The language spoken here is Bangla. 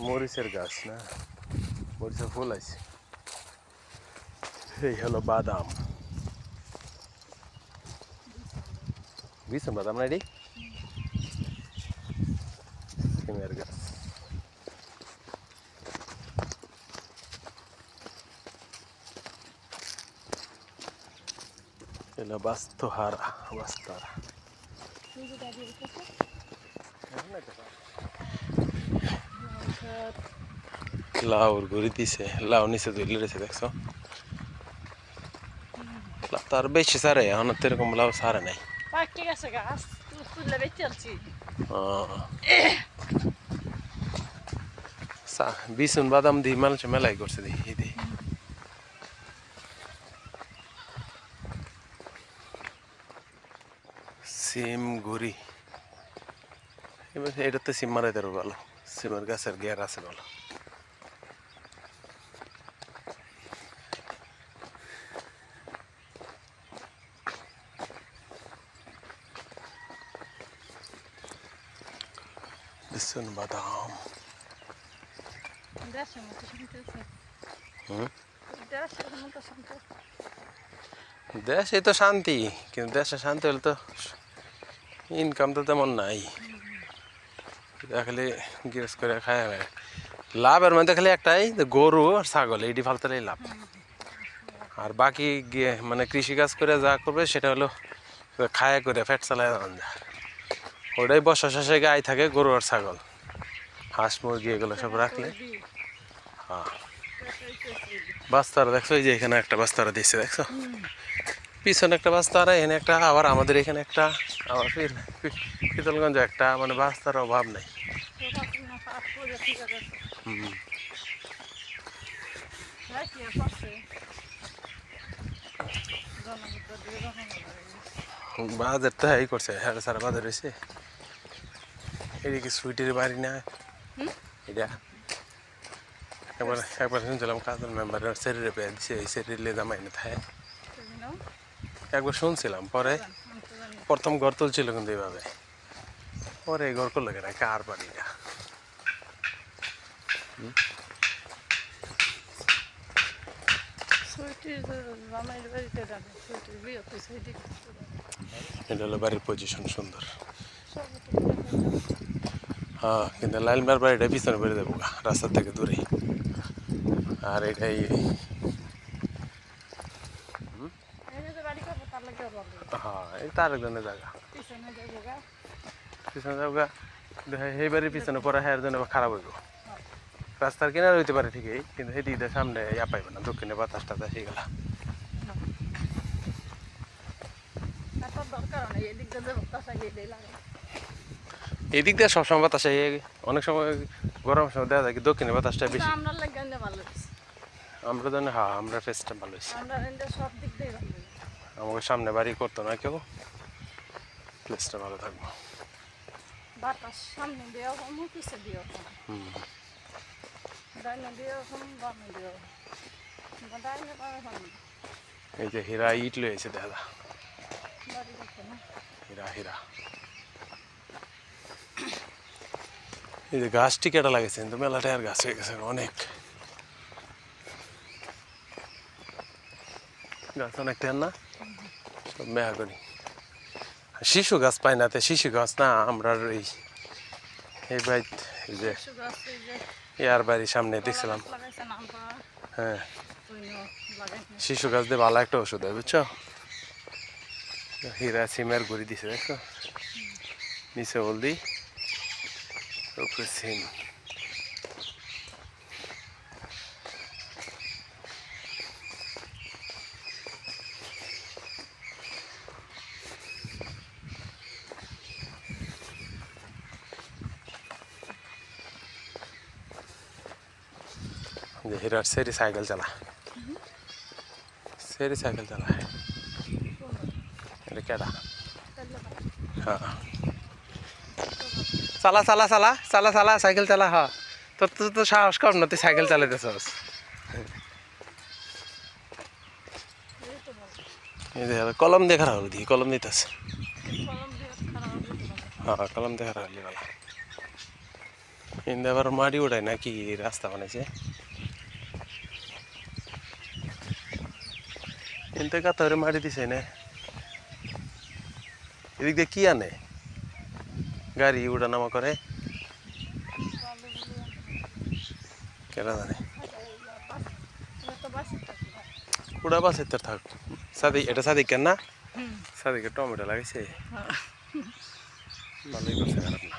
মরিচের গাছ না, মরিচের ফুল আছে। এই হলো বাদাম, ভীষণ বাদাম না এটি সিমের গাছ। এলো বাস্তহারা, বাস্তারা লাউর ঘুরি দিছে, লাউ নিচে তুলে রয়েছে দেখছো। লাউ তো আর বেশি সারে, এখন তো এরকম লাউ সারে নাই। বিছুন বাদাম দিয়ে মানুষ মেলাই করছে দেখি দি। সিম ঘুরি, এবার এটাতে সিম মারাই দেবো ভালো, সিমের গাছের গের আছে ভালো। বিছুন বাদাম দেশে তো শান্তি, কিন্তু দেশে শান্তি হলে তো ইনকাম তো তেমন নাই। খালি গিরস করে খায়, লাভের মধ্যে খালি একটাই, গরু আর ছাগল, এইটি ফালতালেই লাভ। আর বাকি মানে কৃষিকাজ করে যা করবে সেটা হলো খায়া করে ফ্যাট চালায় যায়, ওটাই বর্ষা শেষে গায়ে থাকে গরু আর ছাগল, হাঁস মুরগি এগুলো সব রাখলে। হ্যাঁ বাস্তারা দেখছো, এই যে এখানে একটা বাস্তারা দিচ্ছে দেখছো, পিছনে একটা বাস্তারা, এখানে একটা, আবার আমাদের এখানে একটা, আবার শীতলগঞ্জে একটা, মানে বাস্তার অভাব নেই। বাজার তো এই করছে, হ্যাঁ সারা বাজার হয়েছে। এদিকে সুইটের বাড়ি না এটা, একবার শুনছিলাম কাজল মেম্বার শরীরে পেয়ে দিছে, এই শরীরে জামাই না থাকে, একবার শুনছিলাম। পরে প্রথম ঘর তুলছিল কিন্তু এইভাবে, পরে এই ঘর করলো কেন, কার বাড়িটা এটা হলো বাড়ির পজিশন সুন্দর। হ্যাঁ কিন্তু লাইলমার বাড়িটা পিছনে বেড়ে দেবো রাস্তা থেকে দূরে, আর এটাই হ্যাঁ এই তো আরেকজনের জায়গা, পিছনে জায়গা সেই বাড়ির পিছনে পরে হ্যাঁ জন্য খারাপ হইব। রাস্তার কিনারে হইতে পারে ঠিকই, কিন্তু সেই দিকটা সামনে ইয়া পাইবে না, দক্ষিণে বাতাসটা আসি গেলা। এই দিক দিয়ে সবসময় বাতাস, অনেক সময় গরমের সময় দেখা যায় কি দক্ষিণে বাতাসটা বেশি। আমরা জানি, হ্যাঁ আমরা ফেসটা ভালো হয়েছে, আমাকে সামনে বাড়ি করতো না কেউ, প্লেসটা ভালো থাকবো। এই যে হীরা ইট লয়েছে দাদা, হীরা হীরা। এই যে গাছটি কেটে লাগেছে, কিন্তু মেলাটা আর গাছ হয়ে গেছে অনেক গাছ, অনেক না সব মেহা করি। শিশু গাছ পাই না, শিশু গাছ না আমরা এই বাড়ি, এই যে ইয়ার বাড়ির সামনে দেখছিলাম, হ্যাঁ শিশু গাছ দিয়ে ভালো একটা ওষুধ হয় বুঝছো। হীরা সিমের ঘুরি দিছে দেখো, নিচে হলদি উপরে সিম। हीरा सेरी साइकिल चला, सेरी साइकिल चला है क्या, हाँ चला चला चला चला चला साइकिल चला, हाँ तो तू तो साहस कर ना, साइकिल चले कलम देखा रहा दी, कलम दी हाँ कलम देखा रहा वाला কিন্তু আবার মাটি ওঠায় নাকি রাস্তা বানাইছে কিন্তু কাতারে মাটি দিছে না এদিক দিয়ে কি আনে গাড়ি উঠা নামা করে কেনা জানে উড়া বাসে তো থাক সাদি এটা সাদিক কেন না সাদিকে টমেটো লাগাইছে ভালোই করছে খারাপ না